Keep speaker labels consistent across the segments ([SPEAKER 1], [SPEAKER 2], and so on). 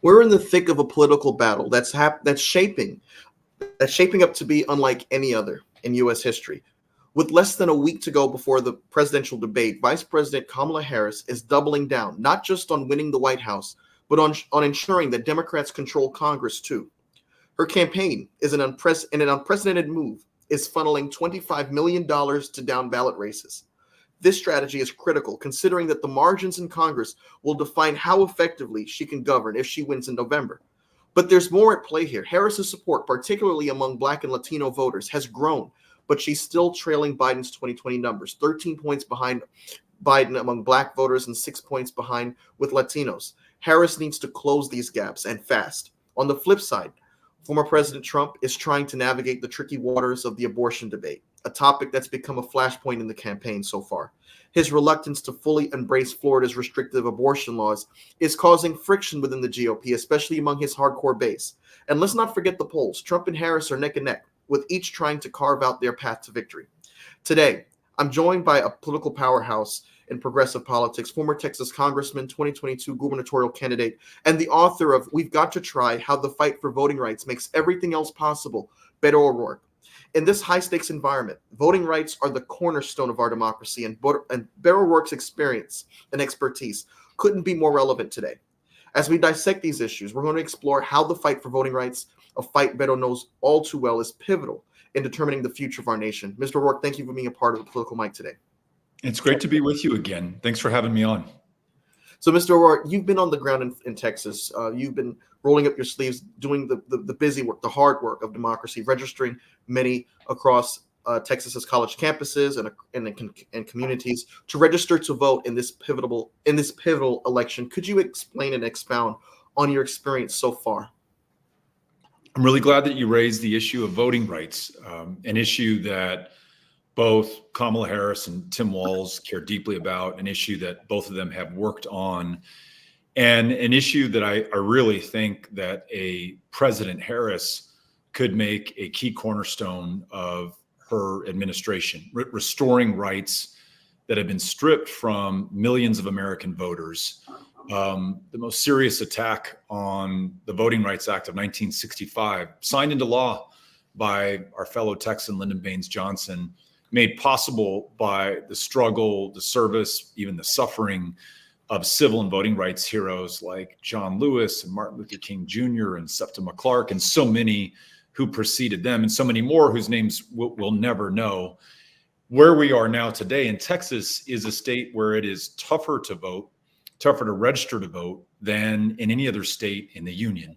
[SPEAKER 1] We're in the thick of a political battle that's shaping up to be unlike any other in U.S. history. With less than a week to go before the presidential debate, Vice President Kamala Harris is doubling down, not just on winning the White House, but on ensuring that Democrats control Congress too. Her campaign is in an unprecedented move, is funneling $25 million to down ballot races. This strategy is critical, considering that the margins in Congress will define how effectively she can govern if she wins in November. But there's more at play here. Harris's support, particularly among Black and Latino voters, has grown, but she's still trailing Biden's 2020 numbers, 13 points behind Biden among Black voters and 6 points behind with Latinos. Harris needs to close these gaps, and fast. On the flip side, former President Trump is trying to navigate the tricky waters of the abortion debate, a topic that's become a flashpoint in the campaign so far. His reluctance to fully embrace Florida's restrictive abortion laws is causing friction within the GOP, especially among his hardcore base. And let's not forget the polls. Trump and Harris are neck and neck, with each trying to carve out their path to victory. Today, I'm joined by a political powerhouse in progressive politics, former Texas Congressman, 2022 gubernatorial candidate, and the author of We've Got to Try How the Fight for Voting Rights Makes Everything Else Possible, Beto O'Rourke. In this high-stakes environment, voting rights are the cornerstone of our democracy, and Beto O'Rourke's experience and expertise couldn't be more relevant today. As we dissect these issues, we're going to explore how the fight for voting rights, a fight Beto knows all too well, is pivotal in determining the future of our nation. Mr. O'Rourke, thank you for being a part of the Political Mic today.
[SPEAKER 2] It's great to be with you again. Thanks for having me on.
[SPEAKER 1] So, Mr. O'Rourke, you've been on the ground in Texas. You've been rolling up your sleeves, doing the busy work, the hard work of democracy, registering many across Texas's college campuses and communities to register to vote in this pivotal election. Could you explain and expound on your experience so far?
[SPEAKER 2] I'm really glad that you raised the issue of voting rights, an issue that both Kamala Harris and Tim Walz care deeply about, an issue that both of them have worked on, and an issue that I really think that a President Harris could make a key cornerstone of her administration, restoring rights that have been stripped from millions of American voters. The most serious attack on the Voting Rights Act of 1965, signed into law by our fellow Texan Lyndon Baines Johnson, made possible by the struggle, the service, even the suffering of civil and voting rights heroes like John Lewis and Martin Luther King Jr. and Septima Clark, and so many who preceded them, and so many more whose names we'll never know. Where we are now today in Texas is a state where it is tougher to vote, tougher to register to vote than in any other state in the union.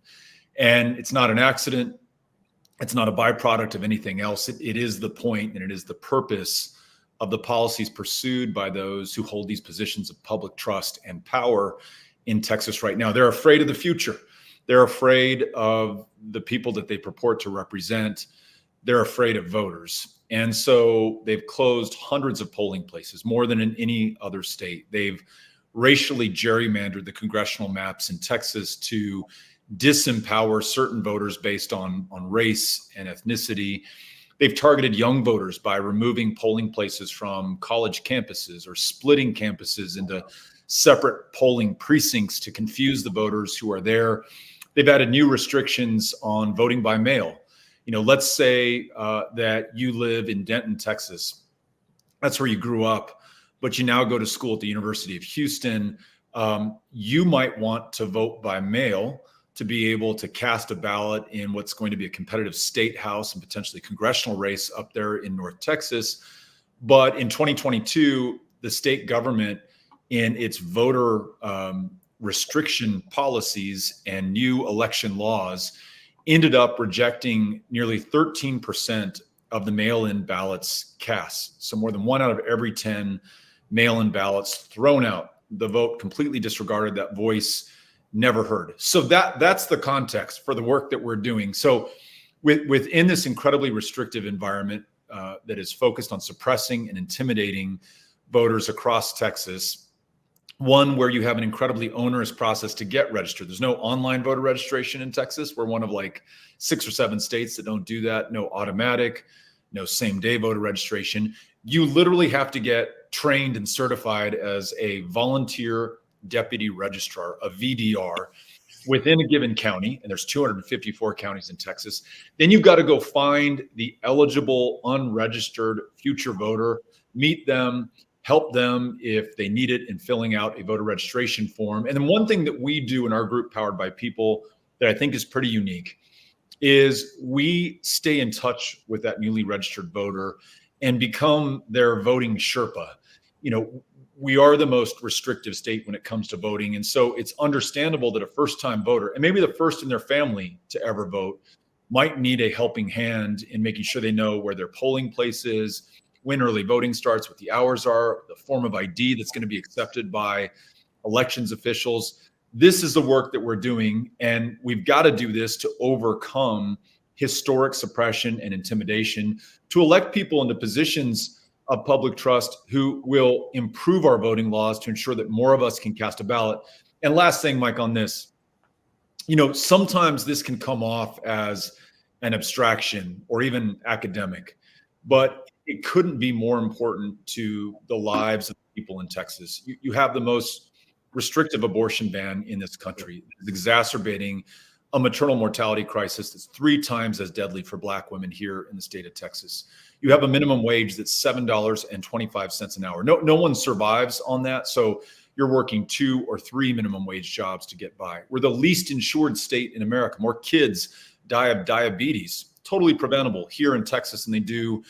[SPEAKER 2] And it's not an accident. It's not a byproduct of anything else. It is the point and it is the purpose of the policies pursued by those who hold these positions of public trust and power in Texas right now. They're afraid of the future. They're afraid of the people that they purport to represent. They're afraid of voters. And so they've closed hundreds of polling places, more than in any other state. They've racially gerrymandered the congressional maps in Texas to disempower certain voters based on race and ethnicity. They've targeted young voters by removing polling places from college campuses or splitting campuses into separate polling precincts to confuse the voters who are there. They've added new restrictions on voting by mail. You know, let's say that you live in Denton, Texas. That's where you grew up, but you now go to school at the University of Houston. You might want to vote by mail to be able to cast a ballot in what's going to be a competitive state house and potentially congressional race up there in North Texas. But in 2022, the state government, in its voter restriction policies and new election laws, ended up rejecting nearly 13% of the mail-in ballots cast. So more than 1 out of every 10 mail-in ballots thrown out. The vote completely disregarded, that voice never heard. So that's the context for the work that we're doing. So within this incredibly restrictive environment that is focused on suppressing and intimidating voters across Texas, one where you have an incredibly onerous process to get registered. There's no online voter registration in Texas. We're one of like 6 or 7 states that don't do that. No automatic, no same-day voter registration. You literally have to get trained and certified as a volunteer deputy registrar, a VDR, within a given county, and there's 254 counties in Texas. Then you've got to go find the eligible, unregistered future voter, meet them, help them if they need it in filling out a voter registration form. And then one thing that we do in our group, Powered by People, that I think is pretty unique is we stay in touch with that newly registered voter and become their voting Sherpa. You know, we are the most restrictive state when it comes to voting. And so it's understandable that a first-time voter, and maybe the first in their family to ever vote, might need a helping hand in making sure they know where their polling place is, when early voting starts, what the hours are, the form of ID that's going to be accepted by elections officials. This is the work that we're doing, and we've got to do this to overcome historic suppression and intimidation, to elect people into positions of public trust who will improve our voting laws to ensure that more of us can cast a ballot. And last thing, Mike, on this, you know, sometimes this can come off as an abstraction or even academic, but it couldn't be more important to the lives of people in Texas. You have the most restrictive abortion ban in this country. It's exacerbating a maternal mortality crisis that's 3 times as deadly for Black women here in the state of Texas. You have a minimum wage that's $7.25 an hour. No one survives on that. So you're working 2 or 3 minimum wage jobs to get by. We're the least insured state in America. More kids die of diabetes, totally preventable here in Texas than they do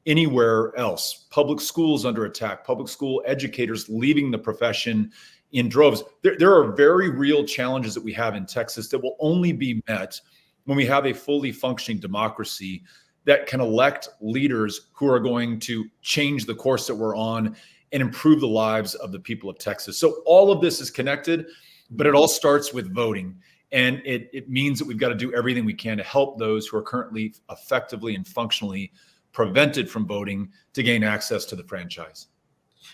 [SPEAKER 2] anywhere else. Public schools under attack, public school educators leaving the profession in droves. There are very real challenges that we have in Texas that will only be met when we have a fully functioning democracy that can elect leaders who are going to change the course that we're on and improve the lives of the people of Texas. So all of this is connected, but it all starts with voting. And it means that we've got to do everything we can to help those who are currently effectively and functionally prevented from voting to gain access to the franchise.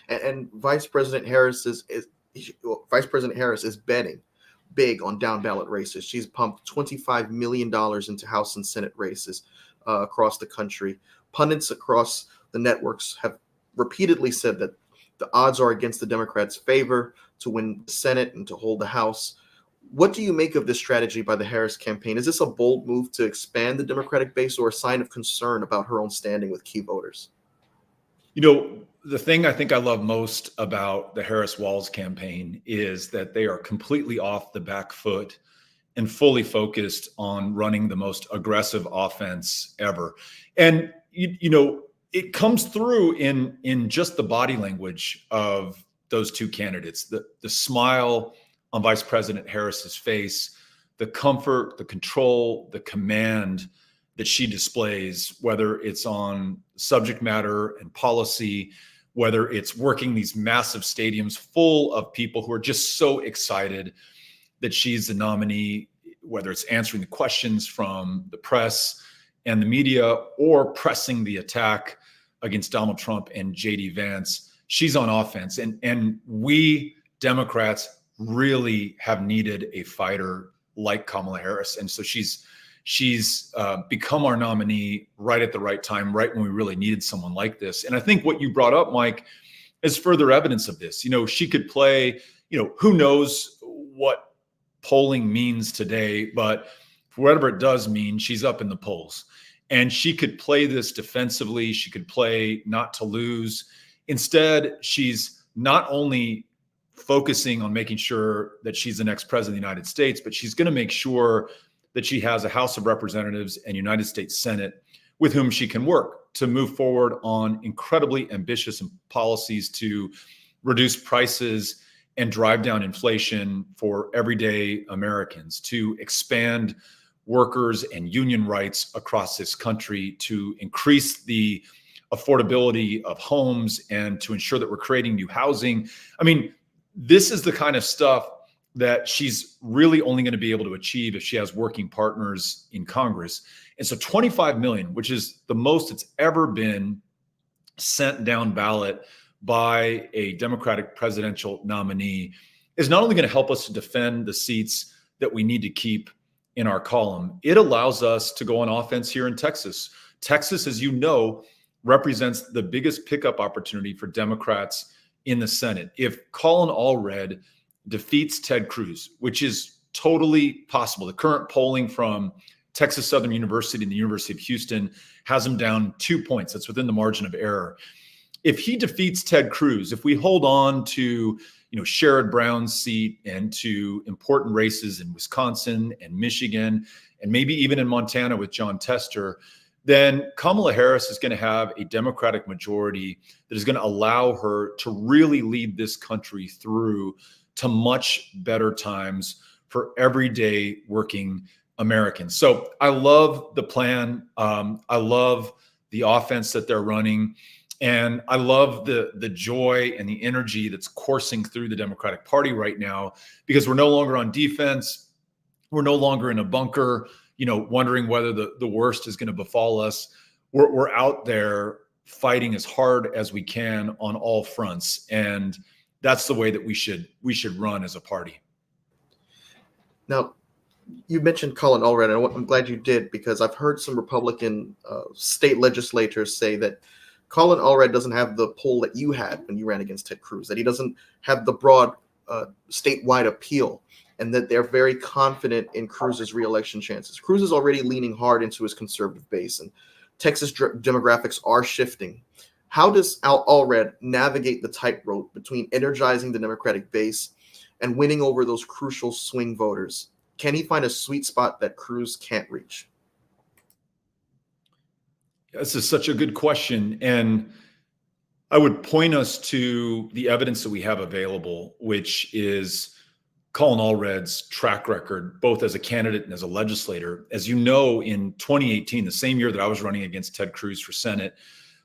[SPEAKER 1] And Vice President Harris is betting big on down ballot races. She's pumped $25 million into House and Senate races across the country. Pundits across the networks have repeatedly said that the odds are against the Democrats' favor to win the Senate and to hold the House. What do you make of this strategy by the Harris campaign? Is this a bold move to expand the Democratic base or a sign of concern about her own standing with key voters?
[SPEAKER 2] You know, the thing I think I love most about the Harris-Walz campaign is that they are completely off the back foot and fully focused on running the most aggressive offense ever. And, you know, it comes through in just the body language of those two candidates, the smile on Vice President Harris's face, the comfort, the control, the command that she displays, whether it's on subject matter and policy, whether it's working these massive stadiums full of people who are just so excited that she's the nominee, whether it's answering the questions from the press and the media or pressing the attack against Donald Trump and J.D. Vance. She's on offense. And we Democrats really have needed a fighter like Kamala Harris. And so she's become our nominee right at the right time, right when we really needed someone like this. And I think what you brought up, Mike, is further evidence of this. You know, she could play, you know, who knows what polling means today, but for whatever it does mean, she's up in the polls. And she could play this defensively. She could play not to lose. Instead, she's not only focusing on making sure that she's the next president of the United States, but she's going to make sure that she has a House of Representatives and United States Senate with whom she can work to move forward on incredibly ambitious policies to reduce prices and drive down inflation for everyday Americans, to expand workers and union rights across this country, to increase the affordability of homes and to ensure that we're creating new housing. I mean, this is the kind of stuff that she's really only going to be able to achieve if she has working partners in Congress. And so 25 million, which is the most it's ever been sent down ballot by a Democratic presidential nominee, is not only going to help us to defend the seats that we need to keep in our column, it allows us to go on offense here in Texas. Texas, as you know, represents the biggest pickup opportunity for Democrats in the Senate. If Colin Allred defeats Ted Cruz, which is totally possible. The current polling from Texas Southern University and the University of Houston has him down 2 points. That's within the margin of error. If he defeats Ted Cruz, if we hold on to Sherrod Brown's seat and to important races in Wisconsin and Michigan, and maybe even in Montana with John Tester, then Kamala Harris is going to have a Democratic majority that is going to allow her to really lead this country through to much better times for everyday working Americans. So I love the plan. I love the offense that they're running. And I love the joy and the energy that's coursing through the Democratic Party right now, because we're no longer on defense. We're no longer in a bunker, wondering whether the worst is going to befall us. We're out there fighting as hard as we can on all fronts. And that's the way that we should run as a party.
[SPEAKER 1] Now, you mentioned Colin Allred, and I'm glad you did, because I've heard some Republican state legislators say that Colin Allred doesn't have the pull that you had when you ran against Ted Cruz, that he doesn't have the broad statewide appeal, and that they're very confident in Cruz's reelection chances. Cruz is already leaning hard into his conservative base, and Texas demographics are shifting. How does Allred navigate the tightrope between energizing the Democratic base and winning over those crucial swing voters? Can he find a sweet spot that Cruz can't reach?
[SPEAKER 2] This is such a good question. And I would point us to the evidence that we have available, which is Colin Allred's track record, both as a candidate and as a legislator. As you know, in 2018, the same year that I was running against Ted Cruz for Senate,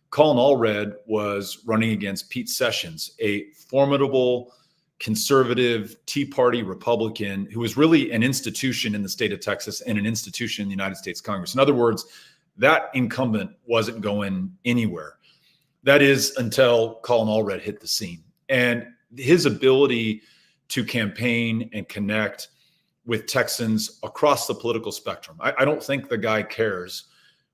[SPEAKER 2] Colin Allred was running against Pete Sessions, a formidable conservative Tea Party Republican who was really an institution in the state of Texas and an institution in the United States Congress. In other words, that incumbent wasn't going anywhere. That is until Colin Allred hit the scene. And his ability to campaign and connect with Texans across the political spectrum. I don't think the guy cares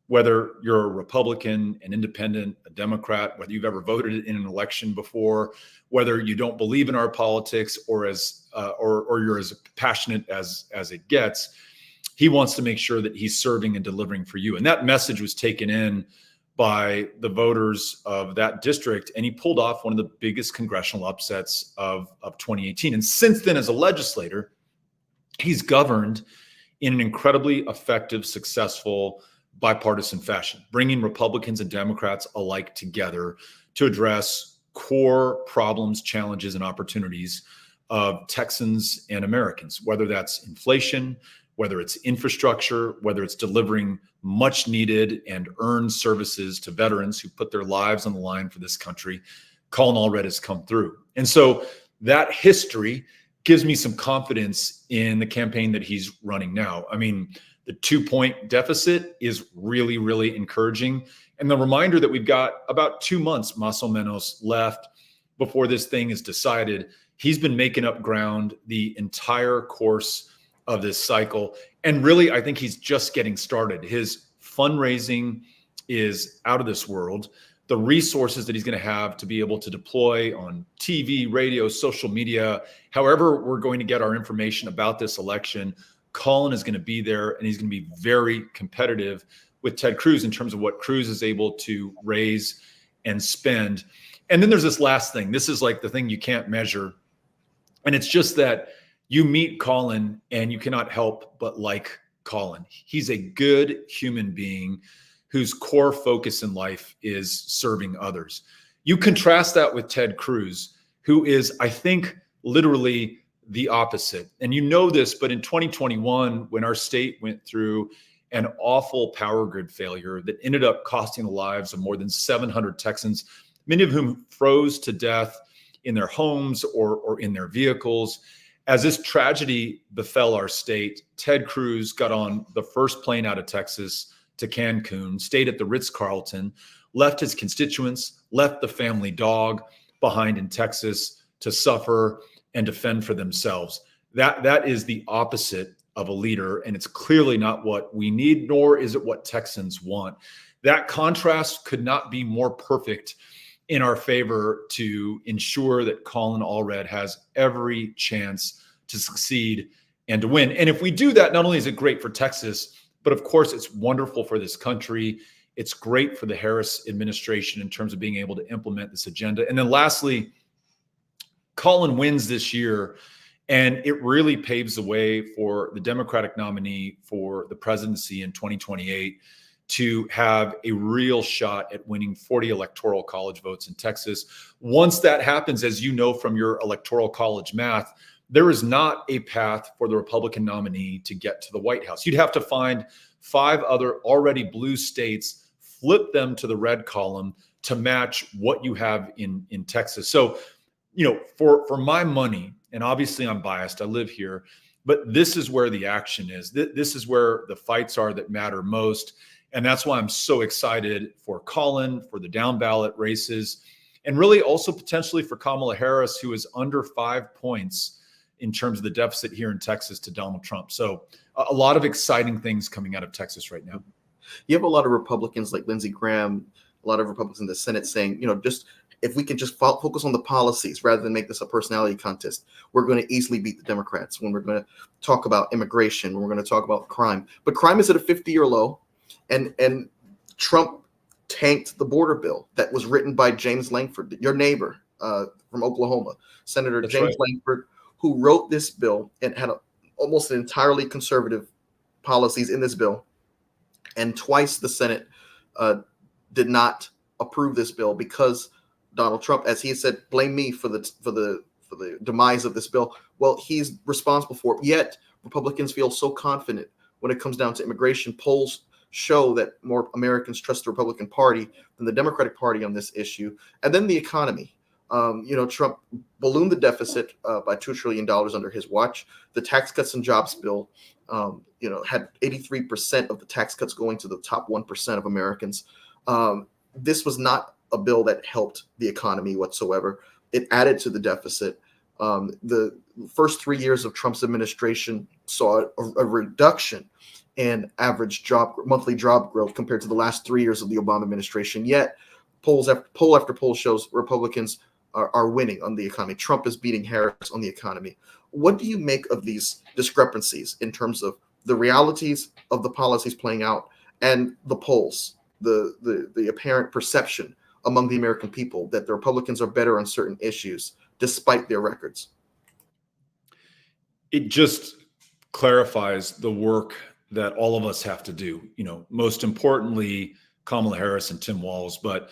[SPEAKER 2] whether you're a Republican, an independent, a Democrat, whether you've ever voted in an election before, whether you don't believe in our politics or you're as passionate as it gets. He wants to make sure that he's serving and delivering for you. And that message was taken in by the voters of that district, and he pulled off one of the biggest congressional upsets of 2018. And since then, as a legislator, he's governed in an incredibly effective, successful, bipartisan fashion, bringing Republicans and Democrats alike together to address core problems, challenges, and opportunities of Texans and Americans, whether that's inflation, whether it's infrastructure, whether it's delivering much needed and earned services to veterans who put their lives on the line for this country. Colin Allred has come through. And so that history gives me some confidence in the campaign that he's running now. I mean, the 2-point deficit is really, really encouraging. And the reminder that we've got about 2 months, más o menos, left before this thing is decided. He's been making up ground the entire course of this cycle. And really, I think he's just getting started. His fundraising is out of this world. The resources that he's going to have to be able to deploy on TV, radio, social media, however we're going to get our information about this election, Colin is going to be there, and he's going to be very competitive with Ted Cruz in terms of what Cruz is able to raise and spend. And then there's this last thing. This is like the thing you can't measure. And it's just that you meet Colin and you cannot help but like Colin. He's a good human being whose core focus in life is serving others. You contrast that with Ted Cruz, who is, I think, literally the opposite. And you know this, but in 2021, when our state went through an awful power grid failure that ended up costing the lives of more than 700 Texans, many of whom froze to death in their homes or in their vehicles. As this tragedy befell our state, Ted Cruz got on the first plane out of Texas to Cancun, stayed at the Ritz-Carlton, left his constituents, left the family dog behind in Texas to suffer and defend for themselves. That is the opposite of a leader, and it's clearly not what we need, nor is it what Texans want. That contrast could not be more perfect in our favor to ensure that Colin Allred has every chance to succeed and to win. And if we do that, not only is it great for Texas, but of course it's wonderful for this country. It's great for the Harris administration in terms of being able to implement this agenda. And then lastly, Colin wins this year, and it really paves the way for the Democratic nominee for the presidency in 2028 to have a real shot at winning 40 electoral college votes in Texas. Once that happens, as you know from your electoral college math, there is not a path for the Republican nominee to get to the White House. You'd have to find 5 other already blue states, flip them to the red column to match what you have in Texas. So, for my money, and obviously I'm biased, I live here, but this is where the action is. This is where the fights are that matter most. And that's why I'm so excited for Colin, for the down ballot races, and really also potentially for Kamala Harris, who is under 5 points in terms of the deficit here in Texas to Donald Trump. So a lot of exciting things coming out of Texas right now.
[SPEAKER 1] You have a lot of Republicans like Lindsey Graham, a lot of Republicans in the Senate saying, just if we can just focus on the policies rather than make this a personality contest, we're going to easily beat the Democrats when we're going to talk about immigration, when we're going to talk about crime. But crime is at a 50-year low, and Trump tanked the border bill that was written by James Lankford, your neighbor from Oklahoma, Senator
[SPEAKER 2] That's
[SPEAKER 1] James
[SPEAKER 2] right.
[SPEAKER 1] Lankford, who wrote this bill and had almost an entirely conservative policies in this bill. And twice the Senate did not approve this bill because Donald Trump, as he said, blame me for the demise of this bill. Well, he's responsible for it. Yet Republicans feel so confident when it comes down to immigration. Polls show that more Americans trust the Republican Party than the Democratic Party on this issue. And then the economy. Trump ballooned the deficit by $2 trillion under his watch. The Tax Cuts and Jobs bill, had 83% of the tax cuts going to the top 1% of Americans. This was not a bill that helped the economy whatsoever. It added to the deficit. The first 3 years of Trump's administration saw a reduction in average monthly job growth compared to the last 3 years of the Obama administration. Yet, poll after poll shows Republicans are winning on the economy. Trump is beating Harris on the economy. What do you make of these discrepancies in terms of the realities of the policies playing out and the polls, the apparent perception among the American people that the Republicans are better on certain issues despite their records?
[SPEAKER 2] It just clarifies the work that all of us have to do. Most importantly, Kamala Harris and Tim Walz, but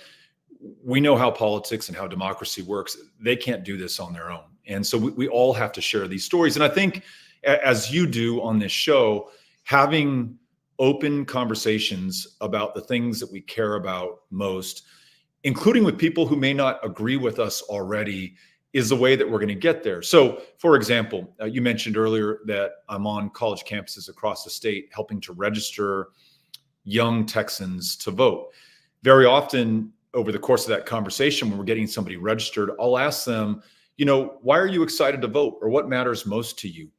[SPEAKER 2] we know how politics and how democracy works. They can't do this on their own. And so we all have to share these stories. And I think, as you do on this show, having open conversations about the things that we care about most, including with people who may not agree with us already, is the way that we're going to get there. So, for example, you mentioned earlier that I'm on college campuses across the state helping to register young Texans to vote. Very often over the course of that conversation, when we're getting somebody registered, I'll ask them, why are you excited to vote, or what matters most to you?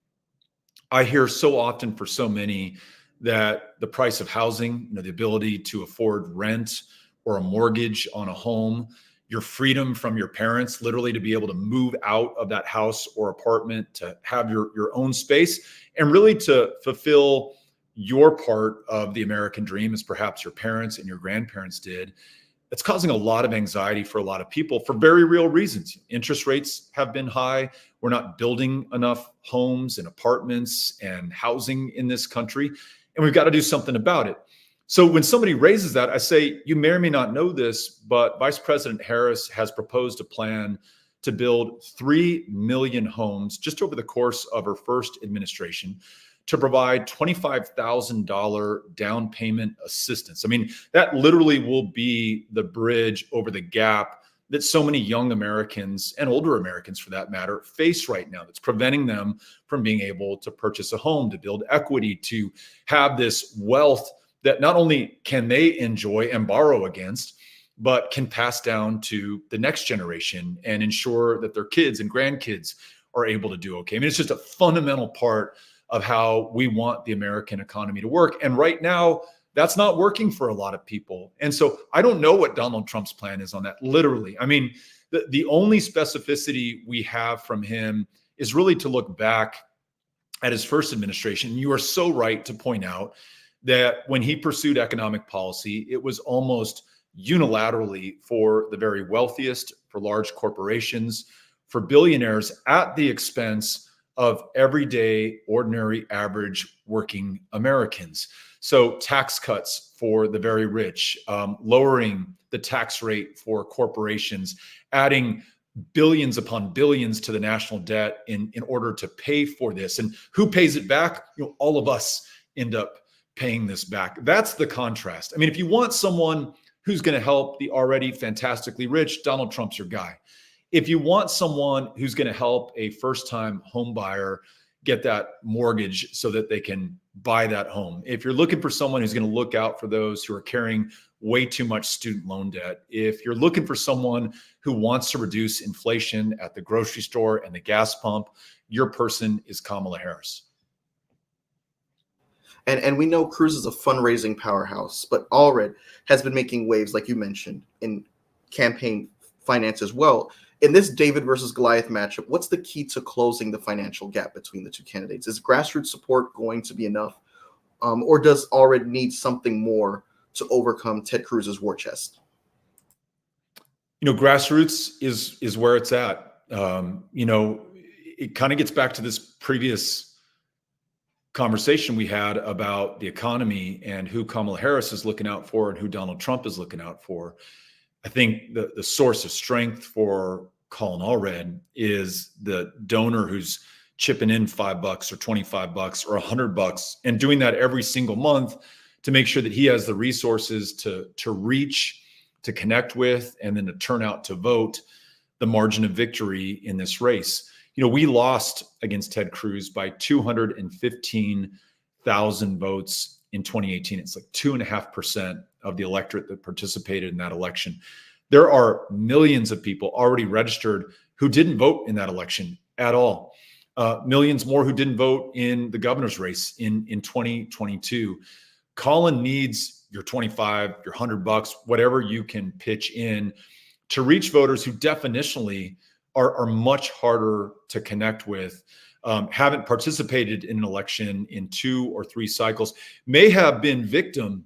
[SPEAKER 2] I hear so often for so many that the price of housing, the ability to afford rent or a mortgage on a home, your freedom from your parents, literally to be able to move out of that house or apartment, to have your own space, and really to fulfill your part of the American dream as perhaps your parents and your grandparents did. It's causing a lot of anxiety for a lot of people for very real reasons. Interest rates have been high. We're not building enough homes and apartments and housing in this country, and we've got to do something about it. So when somebody raises that, I say, you may or may not know this, but Vice President Harris has proposed a plan to build 3 million homes just over the course of her first administration, to provide $25,000 down payment assistance. I mean, that literally will be the bridge over the gap that so many young Americans, and older Americans for that matter, face right now, that's preventing them from being able to purchase a home, to build equity, to have this wealth that not only can they enjoy and borrow against, but can pass down to the next generation and ensure that their kids and grandkids are able to do okay. I mean, it's just a fundamental part of how we want the American economy to work. And right now, that's not working for a lot of people. And so I don't know what Donald Trump's plan is on that, literally. I mean, the only specificity we have from him is really to look back at his first administration. You are so right to point out that when he pursued economic policy, it was almost unilaterally for the very wealthiest, for large corporations, for billionaires, at the expense of everyday, ordinary, average working Americans. So tax cuts for the very rich, lowering the tax rate for corporations, adding billions upon billions to the national debt in order to pay for this. And who pays it back? All of us end up paying this back. That's the contrast. I mean, if you want someone who's going to help the already fantastically rich, Donald Trump's your guy. If you want someone who's going to help a first-time home buyer get that mortgage so that they can buy that home, if you're looking for someone who's going to look out for those who are carrying way too much student loan debt, if you're looking for someone who wants to reduce inflation at the grocery store and the gas pump, your person is Kamala Harris.
[SPEAKER 1] And we know Cruz is a fundraising powerhouse, but Allred has been making waves, like you mentioned, in campaign finance as well. In this David versus Goliath matchup, what's the key to closing the financial gap between the two candidates? Is grassroots support going to be enough? Or does Allred need something more to overcome Ted Cruz's war chest?
[SPEAKER 2] Grassroots is where it's at. It kind of gets back to this previous conversation we had about the economy and who Kamala Harris is looking out for and who Donald Trump is looking out for. I think the source of strength for Colin Allred is the donor who's chipping in $5 or $25 or $100 and doing that every single month to make sure that he has the resources to reach, to connect with, and then to turn out to vote the margin of victory in this race. We lost against Ted Cruz by 215,000 votes in 2018. It's like 2.5% of the electorate that participated in that election. There are millions of people already registered who didn't vote in that election at all. Millions more who didn't vote in the governor's race in 2022. Colin needs your 25, your $100, whatever you can pitch in to reach voters who definitionally are much harder to connect with, haven't participated in an election in 2 or 3 cycles, may have been victim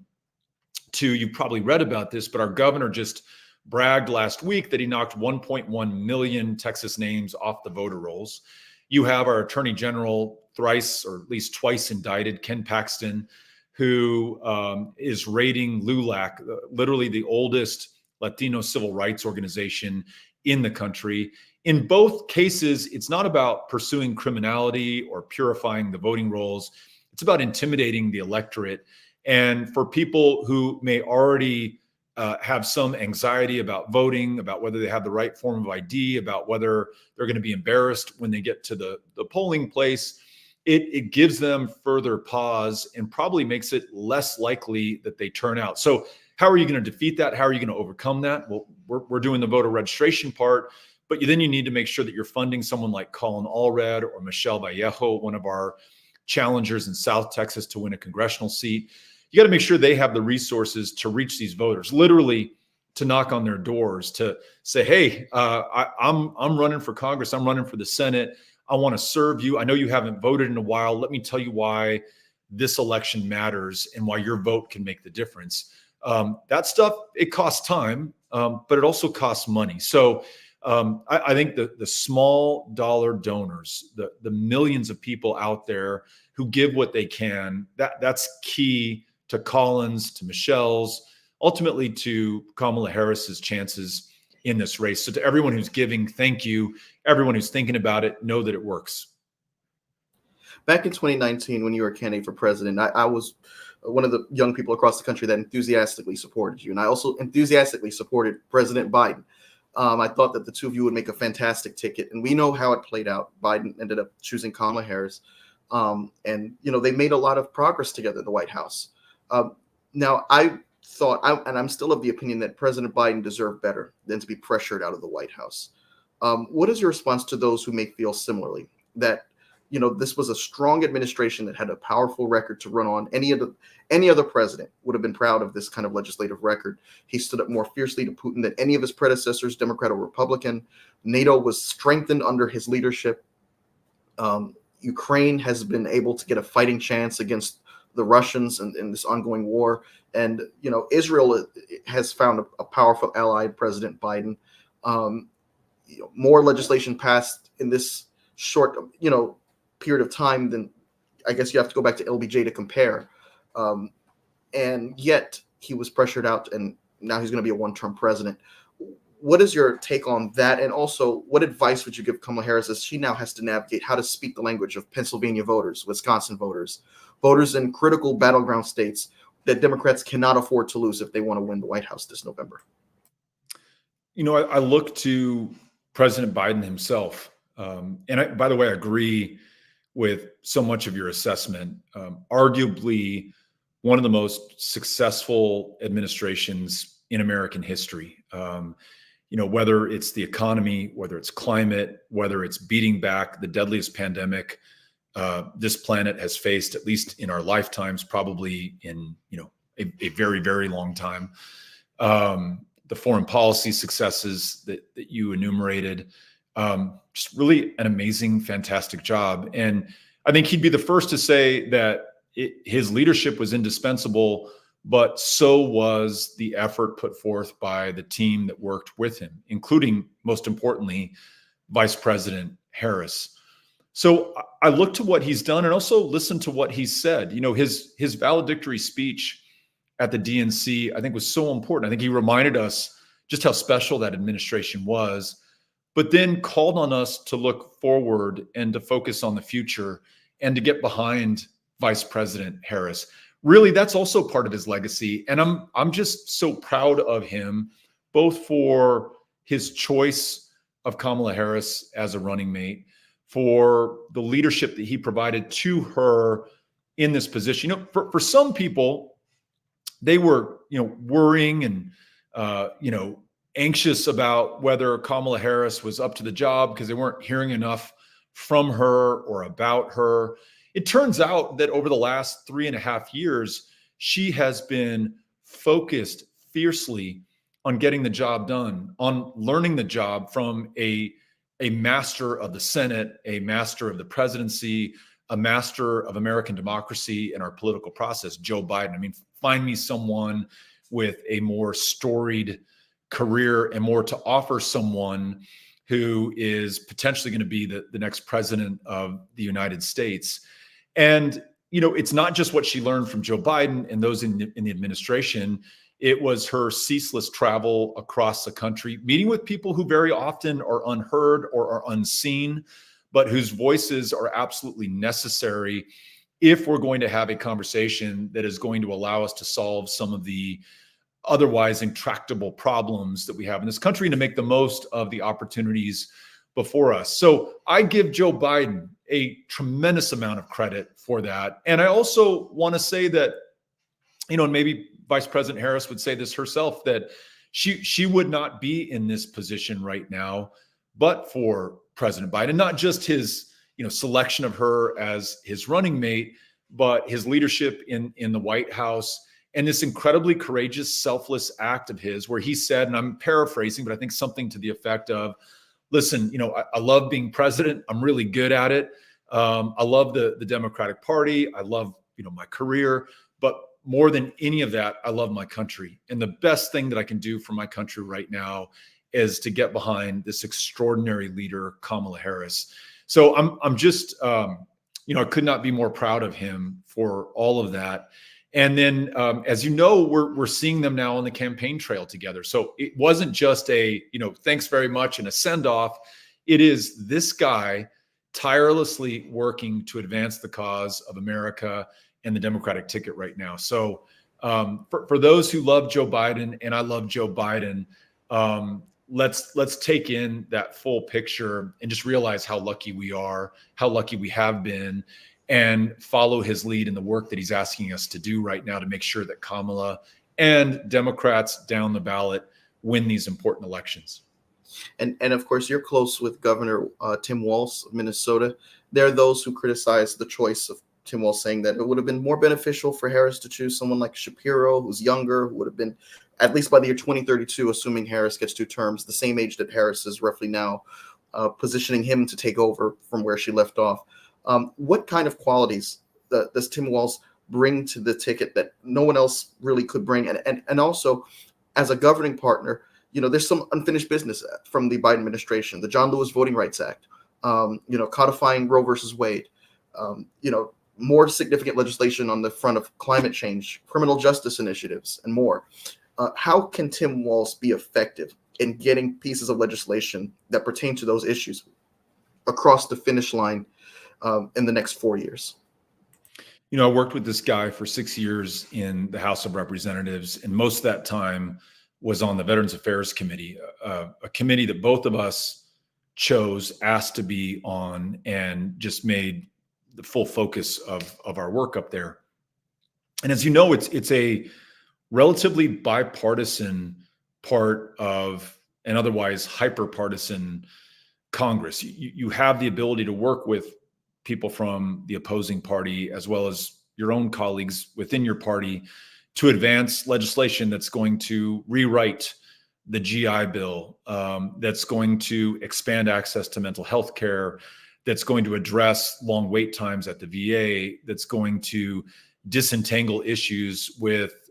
[SPEAKER 2] to, you've probably read about this, but our governor just bragged last week that he knocked 1.1 million Texas names off the voter rolls. You have our attorney general, thrice or at least twice indicted, Ken Paxton, who is raiding LULAC, literally the oldest Latino civil rights organization in the country. In both cases, it's not about pursuing criminality or purifying the voting rolls. It's about intimidating the electorate. And for people who may already have some anxiety about voting, about whether they have the right form of ID, about whether they're going to be embarrassed when they get to the polling place, it gives them further pause and probably makes it less likely that they turn out. So how are you going to defeat that? How are you going to overcome that? Well, we're doing the voter registration part, but then you need to make sure that you're funding someone like Colin Allred or Michelle Vallejo, one of our challengers in South Texas to win a congressional seat. You got to make sure they have the resources to reach these voters, literally to knock on their doors, to say, hey, I'm running for Congress. I'm running for the Senate. I want to serve you. I know you haven't voted in a while. Let me tell you why this election matters and why your vote can make the difference. That stuff, it costs time, but it also costs money. So I think the small dollar donors, the millions of people out there who give what they can, that's key to Colin's, to Michelle's, ultimately to Kamala Harris's chances in this race. So to everyone who's giving, thank you. Everyone who's thinking about it, know that it works.
[SPEAKER 1] Back in 2019, when you were a candidate for president, I was one of the young people across the country that enthusiastically supported you. And I also enthusiastically supported President Biden. I thought that the two of you would make a fantastic ticket. And we know how it played out. Biden ended up choosing Kamala Harris. And, they made a lot of progress together in the White House. Now, I thought, and I'm still of the opinion that President Biden deserved better than to be pressured out of the White House. What is your response to those who may feel similarly, that this was a strong administration that had a powerful record to run on? Any other president would have been proud of this kind of legislative record. He stood up more fiercely to Putin than any of his predecessors, Democrat or Republican. NATO was strengthened under his leadership. Ukraine has been able to get a fighting chance against the Russians in this ongoing war. And, Israel has found a powerful ally in President Biden. More legislation passed in this short, period of time than, I guess you have to go back to LBJ to compare. And yet he was pressured out, and now he's going to be a one-term president. What is your take on that? And also, what advice would you give Kamala Harris as she now has to navigate how to speak the language of Pennsylvania voters, Wisconsin voters, voters in critical battleground states that Democrats cannot afford to lose if they want to win the White House this November?
[SPEAKER 2] I look to President Biden himself. And by the way, I agree with so much of your assessment. Arguably, one of the most successful administrations in American history. Whether it's the economy, whether it's climate, whether it's beating back the deadliest pandemic this planet has faced, at least in our lifetimes, probably in a very, very long time. The foreign policy successes that you enumerated, just really an amazing, fantastic job. And I think he'd be the first to say that his leadership was indispensable, but so was the effort put forth by the team that worked with him, including, most importantly, Vice President Harris. So I look to what he's done and also listen to what he's said. His valedictory speech at the DNC, I think, was so important. I think he reminded us just how special that administration was, but then called on us to look forward and to focus on the future and to get behind Vice President Harris. Really, that's also part of his legacy. And I'm just so proud of him, both for his choice of Kamala Harris as a running mate, for the leadership that he provided to her in this position. For some people, they were, worrying and, anxious about whether Kamala Harris was up to the job because they weren't hearing enough from her or about her. It turns out that over the last 3.5 years, she has been focused fiercely on getting the job done, on learning the job from a master of the Senate, a master of the presidency, a master of American democracy and our political process, Joe Biden. I mean, find me someone with a more storied career and more to offer someone who is potentially going to be the next president of the United States. And, it's not just what she learned from Joe Biden and those in the administration. It was her ceaseless travel across the country, meeting with people who very often are unheard or are unseen, but whose voices are absolutely necessary if we're going to have a conversation that is going to allow us to solve some of the otherwise intractable problems that we have in this country and to make the most of the opportunities before us. So I give Joe Biden a tremendous amount of credit for that. And I also want to say that, and maybe Vice President Harris would say this herself, that she would not be in this position right now, but for President Biden, not just his, selection of her as his running mate, but his leadership in the White House and this incredibly courageous, selfless act of his where he said, and I'm paraphrasing, but I think something to the effect of, listen, I love being president. I'm really good at it. I love the Democratic Party. I love, my career, but more than any of that, I love my country. And the best thing that I can do for my country right now is to get behind this extraordinary leader, Kamala Harris. So I'm just, I could not be more proud of him for all of that. And then, as you know, we're seeing them now on the campaign trail together. So it wasn't just a, thanks very much and a send off. It is this guy tirelessly working to advance the cause of America and the Democratic ticket right now. So for those who love Joe Biden, and I love Joe Biden, let's take in that full picture and just realize how lucky we are, how lucky we have been, and follow his lead in the work that he's asking us to do right now to make sure that Kamala and Democrats down the ballot win these important elections.
[SPEAKER 1] And of course, you're close with Governor Tim Walz of Minnesota. There are those who criticize the choice of Tim Walz, saying that it would have been more beneficial for Harris to choose someone like Shapiro, who's younger, who would have been, at least by the year 2032, assuming Harris gets 2 terms, the same age that Harris is roughly now, positioning him to take over from where she left off. What kind of qualities does Tim Walz bring to the ticket that no one else really could bring? And also, as a governing partner, there's some unfinished business from the Biden administration, the John Lewis Voting Rights Act, codifying Roe versus Wade, more significant legislation on the front of climate change, criminal justice initiatives, and more. How can Tim Walz be effective in getting pieces of legislation that pertain to those issues across the finish line in the next 4 years?
[SPEAKER 2] I worked with this guy for 6 years in the House of Representatives, and most of that time was on the Veterans Affairs Committee, a committee that both of us asked to be on, and just made the full focus of our work up there. And as you know, it's a relatively bipartisan part of an otherwise hyper-partisan Congress. You have the ability to work with people from the opposing party as well as your own colleagues within your party to advance legislation that's going to rewrite the GI Bill, that's going to expand access to mental health care, that's going to address long wait times at the VA, that's going to disentangle issues with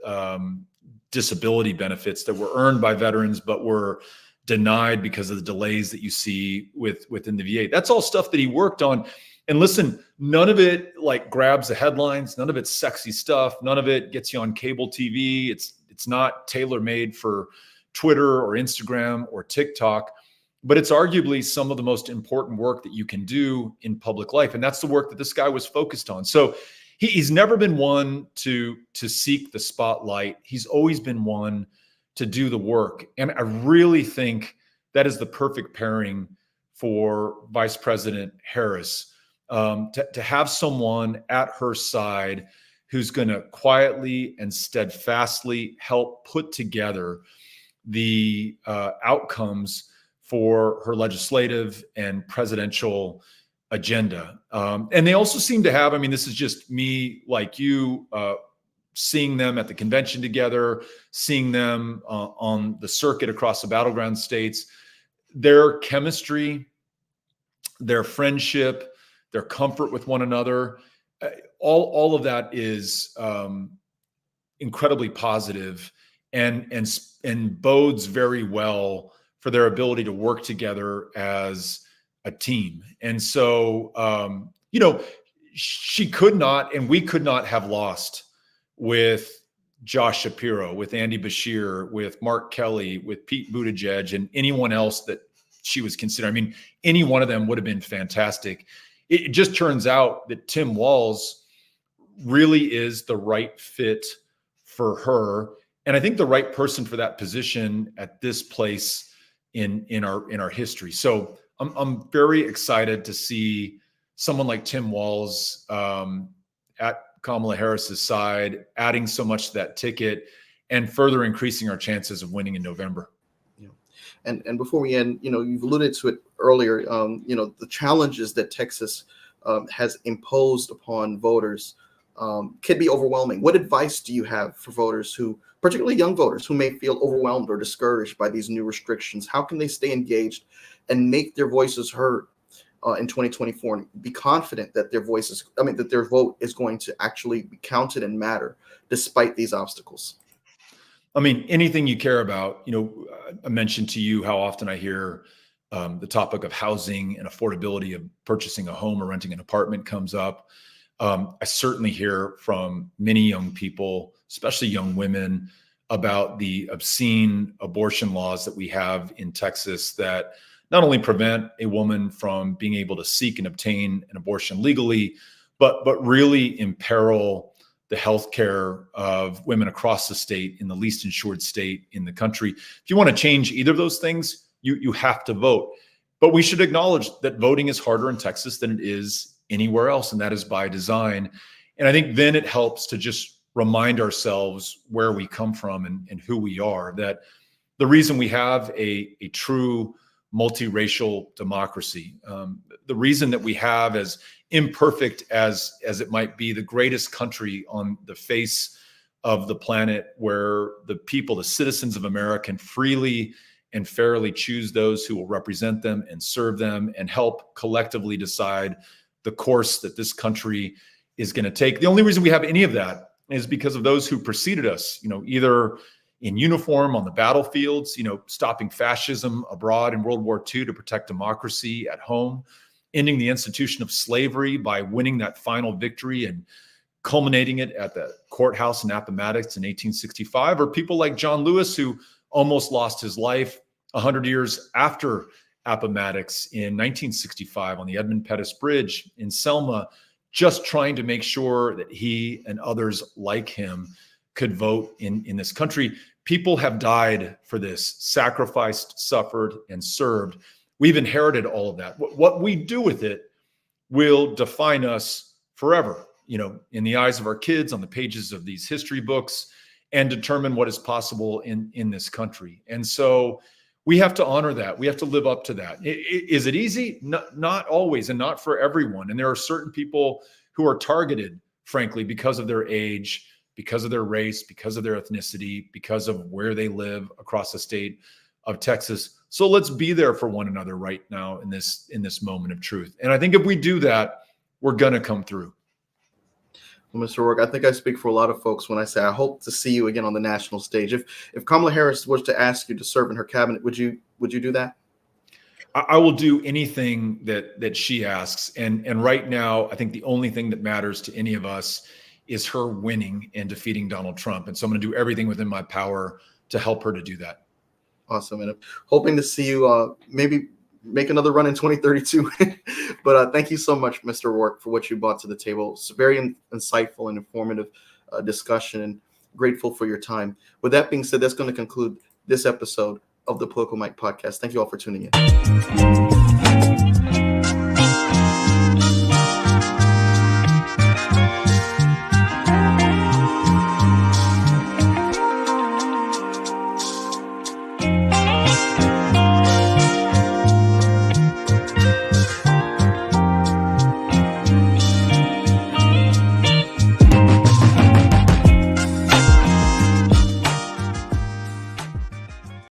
[SPEAKER 2] disability benefits that were earned by veterans but were denied because of the delays that you see within the VA. That's all stuff that he worked on. And listen, none of it grabs the headlines. None of it's sexy stuff. None of it gets you on cable TV. It's not tailor-made for Twitter or Instagram or TikTok, but it's arguably some of the most important work that you can do in public life. And that's the work that this guy was focused on. So he's never been one to seek the spotlight. He's always been one to do the work. And I really think that is the perfect pairing for Vice President Harris, to have someone at her side who's going to quietly and steadfastly help put together the outcomes for her legislative and presidential agenda. And they also seem to have, this is just me, like you, seeing them at the convention together, seeing them on the circuit across the battleground states, their chemistry, their friendship, their comfort with one another, all of that is incredibly positive and bodes very well for their ability to work together as a team. And so, she could not, and we could not have lost with Josh Shapiro, with Andy Beshear, with Mark Kelly, with Pete Buttigieg, and anyone else that she was considering. Any one of them would have been fantastic. It just turns out that Tim Walz really is the right fit for her. And I think the right person for that position at this place in our history. So I'm very excited to see someone like Tim Walz at Kamala Harris's side, adding so much to that ticket and further increasing our chances of winning in November.
[SPEAKER 1] Yeah. And before we end, you've alluded to it earlier, the challenges that Texas has imposed upon voters can be overwhelming. What advice do you have for voters who, particularly young voters, who may feel overwhelmed or discouraged by these new restrictions? How can they stay engaged and make their voices heard in 2024 and be confident that their vote is going to actually be counted and matter despite these obstacles?
[SPEAKER 2] Anything you care about. I mentioned to you how often I hear the topic of housing and affordability of purchasing a home or renting an apartment comes up. I certainly hear from many young people, especially young women, about the obscene abortion laws that we have in Texas that not only prevent a woman from being able to seek and obtain an abortion legally, but really imperil the healthcare of women across the state, in the least insured state in the country. If you want to change either of those things, you have to vote. But we should acknowledge that voting is harder in Texas than it is anywhere else, and that is by design. And I think then it helps to just remind ourselves where we come from and who we are, that the reason we have a true multiracial democracy, the reason that we have, as imperfect as it might be, the greatest country on the face of the planet, where the people, the citizens of America, can freely and fairly choose those who will represent them and serve them and help collectively decide the course that this country is going to take. The only reason we have any of that is because of those who preceded us, either in uniform on the battlefields, stopping fascism abroad in World War II to protect democracy at home, ending the institution of slavery by winning that final victory and culminating it at the courthouse in Appomattox in 1865, or people like John Lewis, who almost lost his life 100 years after Appomattox in 1965 on the Edmund Pettus Bridge in Selma, just trying to make sure that he and others like him could vote in this country. People have died for this, sacrificed, suffered, and served. We've inherited all of that. What we do with it will define us forever, in the eyes of our kids, on the pages of these history books, and determine what is possible in this country. And so we have to honor that. We have to live up to that. Is it easy? Not always, and not for everyone. And there are certain people who are targeted, frankly, because of their age, because of their race, because of their ethnicity, because of where they live across the state of Texas. So let's be there for one another right now in this moment of truth. And I think if we do that, we're going to come through.
[SPEAKER 1] Well, Mr. O'Rourke, I think I speak for a lot of folks when I say I hope to see you again on the national stage. If Kamala Harris was to ask you to serve in her cabinet, would you do that?
[SPEAKER 2] I will do anything that she asks. And right now, I think the only thing that matters to any of us is her winning and defeating Donald Trump. And so I'm going to do everything within my power to help her to do that. Awesome.
[SPEAKER 1] And I'm hoping to see you maybe make another run in 2032. But thank you so much, Mr. O'Rourke, for what you brought to the table. It's a very insightful and informative discussion, and grateful for your time. With that being said, that's going to conclude this episode of the Political Mike podcast. Thank you all for tuning in.